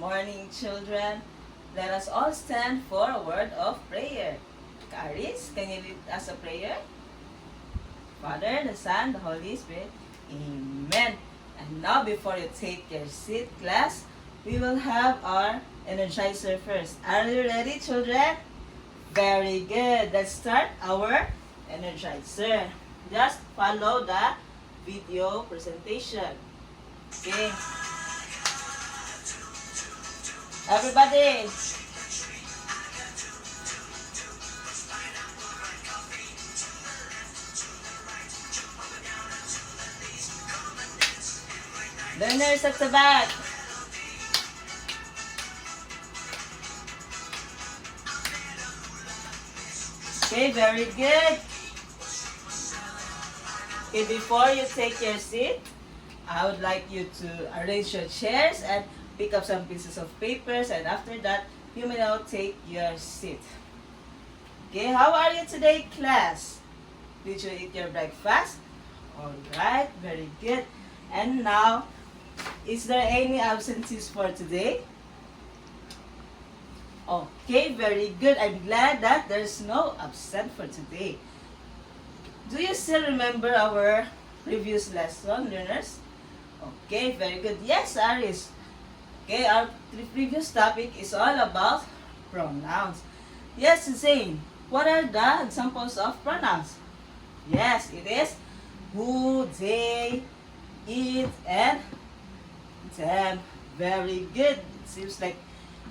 morning, children. Let us all stand for a word of prayer. Caris, can you lead us a prayer? Father, the Son, the Holy Spirit. Amen. And now, before you take your seat, class, we will have our energizer first. Are you ready, children? Very good. Let's start our energizer. Just follow the video presentation. Okay. Everybody. Learners at the back. Okay, very good. Okay, before you take your seat, I would like you to arrange your chairs and pick up some pieces of papers, and after that, you may now take your seat. Okay, how are you today, class? Did you eat your breakfast? Alright, very good. And now, is there any absentees for today? Okay, very good. I'm glad that there's no absent for today. Do you still remember our previous lesson, learners? Okay, very good. Yes, Aris. Okay, our previous topic is all about pronouns. Yes, Zane. What are the examples of pronouns? Yes, it is who, they, it, and them. Very good. It seems like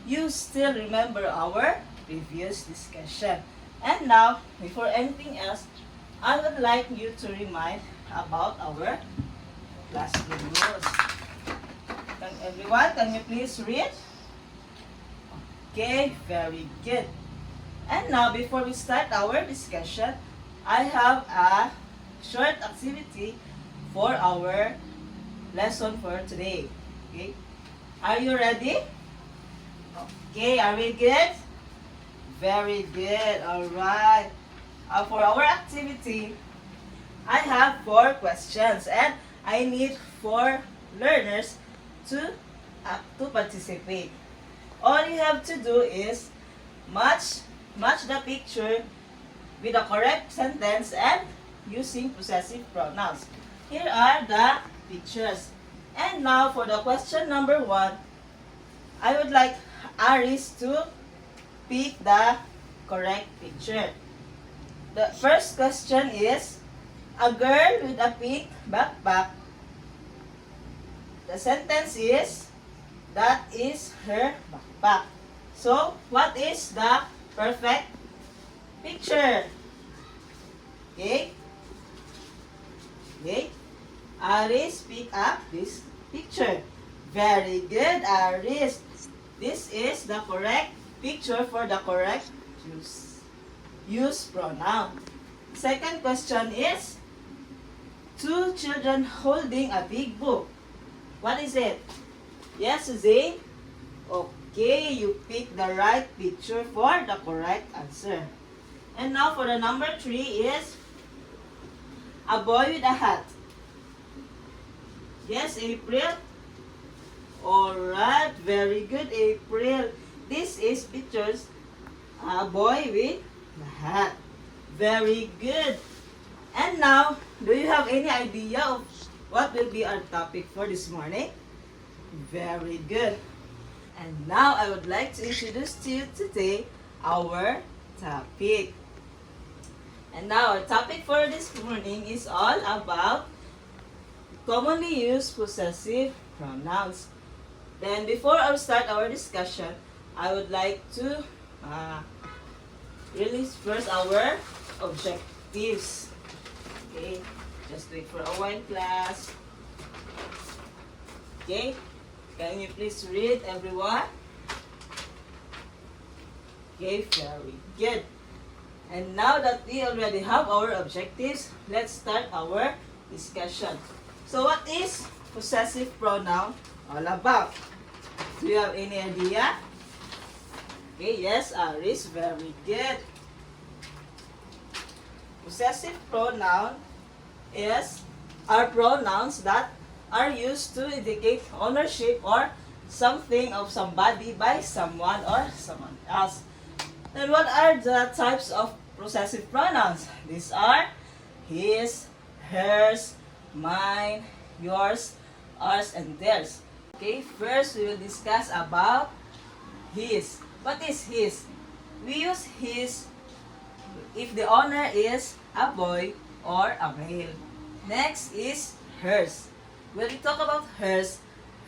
you still remember our previous discussion. And now, before anything else, I would like you to remind about our classroom rules. Everyone, can you please read? Okay, very good. And now, before we start our discussion, I have a short activity for our lesson for today. Okay, are you ready? Okay, are we good? Very good, alright. For our activity, I have 4 questions and I need 4 learners to participate. All you have to do is match the picture with the correct sentence and using possessive pronouns. Here are the pictures. And now for the question number 1, I would like Aris to pick the correct picture. The first question is, a girl with a pink backpack. The sentence is, that is her backpack. So, what is the perfect picture? Okay? Okay? Aris, pick up this picture. Very good, Aris. This is the correct picture for the correct use pronoun. Second question is, 2 children holding a big book. What is it? Yes, Zane? Okay, you pick the right picture for the correct answer. And now for the number 3 is, a boy with a hat. Yes, April? Alright, very good, April. This is pictures a boy with a hat. Very good. And now, do you have any idea of what will be our topic for this morning? Very good. And now, I would like to introduce to you today our topic. And now, our topic for this morning is all about commonly used possessive pronouns. Then, before I start our discussion, I would like to release first our objectives. Okay, just wait for a while, class. Okay, can you please read, everyone? Okay, very good. And now that we already have our objectives, let's start our discussion. So, what is possessive pronoun all about? Do you have any idea? Okay, yes, Aris, very good. Possessive pronoun are pronouns that are used to indicate ownership or something of somebody by someone or someone else. Then what are the types of possessive pronouns? These are his, hers, mine, yours, ours, and theirs. Okay, first we will discuss about his. What is his? We use his if the owner is a boy or a male. Next is hers. When we talk about hers,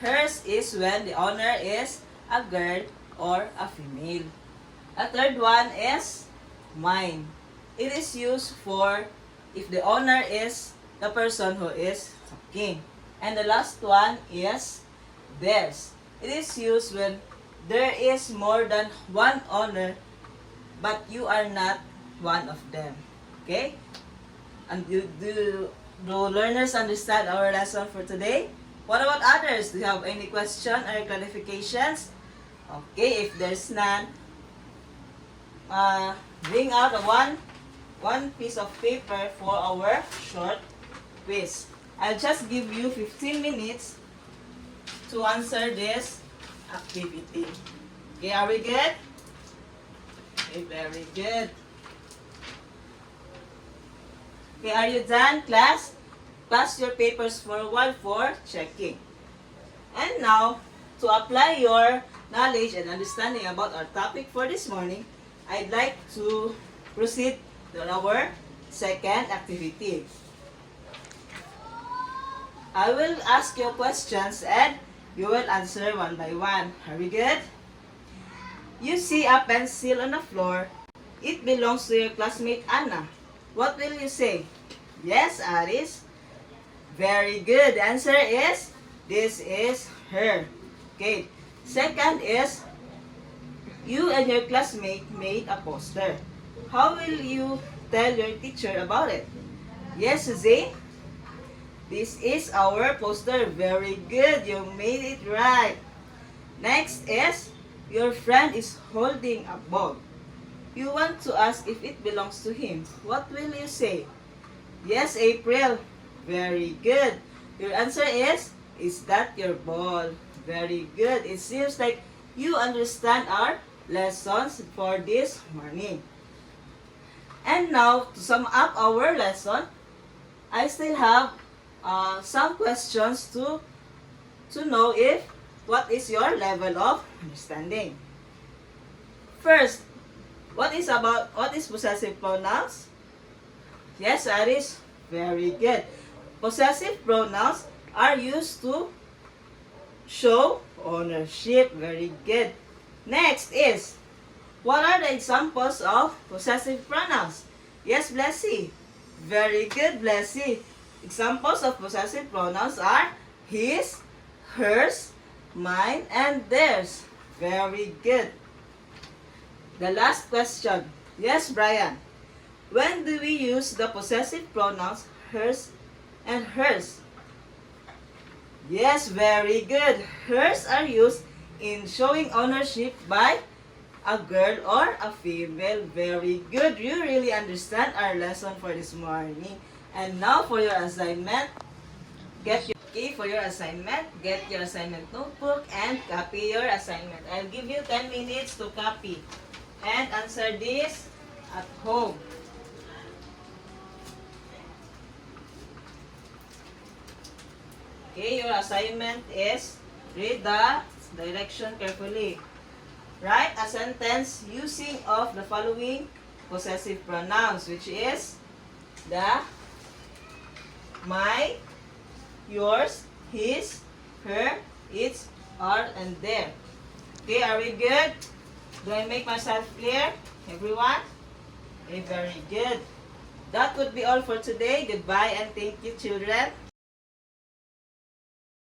hers is when the owner is a girl or a female. A third one is mine. It is used for if the owner is the person who is talking. And the last one is theirs. It is used when there is more than one owner but you are not one of them. Okay? And do learners understand our lesson for today? What about others? Do you have any question or clarifications? Okay, if there's none, bring out one piece of paper for our short quiz. I'll just give you 15 minutes to answer this activity. Okay, are we good? Okay, very good. Okay, are you done, class? Pass your papers forward for checking. And now, to apply your knowledge and understanding about our topic for this morning, I'd like to proceed to our second activity. I will ask you questions and you will answer one by one. Are we good? You see a pencil on the floor. It belongs to your classmate Anna. What will you say? Yes, Aris. Very good. The answer is, this is her. Okay. Second is, you and your classmate made a poster. How will you tell your teacher about it? Yes, Zane. This is our poster. Very good. You made it right. Next is, your friend is holding a ball. You want to ask if it belongs to him. What will you say? Yes, April. Very good. Your answer is that your ball? Very good. It seems like you understand our lessons for this morning. And now, to sum up our lesson, I still have some questions to know if what is your level of understanding. First, what is possessive pronouns? Yes, Aris. Very good. Possessive pronouns are used to show ownership. Very good. Next is, what are the examples of possessive pronouns? Yes, Blessy. Very good, Blessy. Examples of possessive pronouns are his, hers, mine, and theirs. Very good. The last question. Yes, Brian. When do we use the possessive pronouns hers and hers? Yes, very good. Hers are used in showing ownership by a girl or a female. Very good. You really understand our lesson for this morning. And now for your assignment, get your assignment notebook and copy your assignment. I'll give you 10 minutes to copy and answer this at home. Okay, your assignment is read the direction carefully. Write a sentence using of the following possessive pronouns, which is the my, yours, his, her, its, our, and their. Okay, are we good? Do I make myself clear? Everyone? Okay, very good. That would be all for today. Goodbye and thank you, children.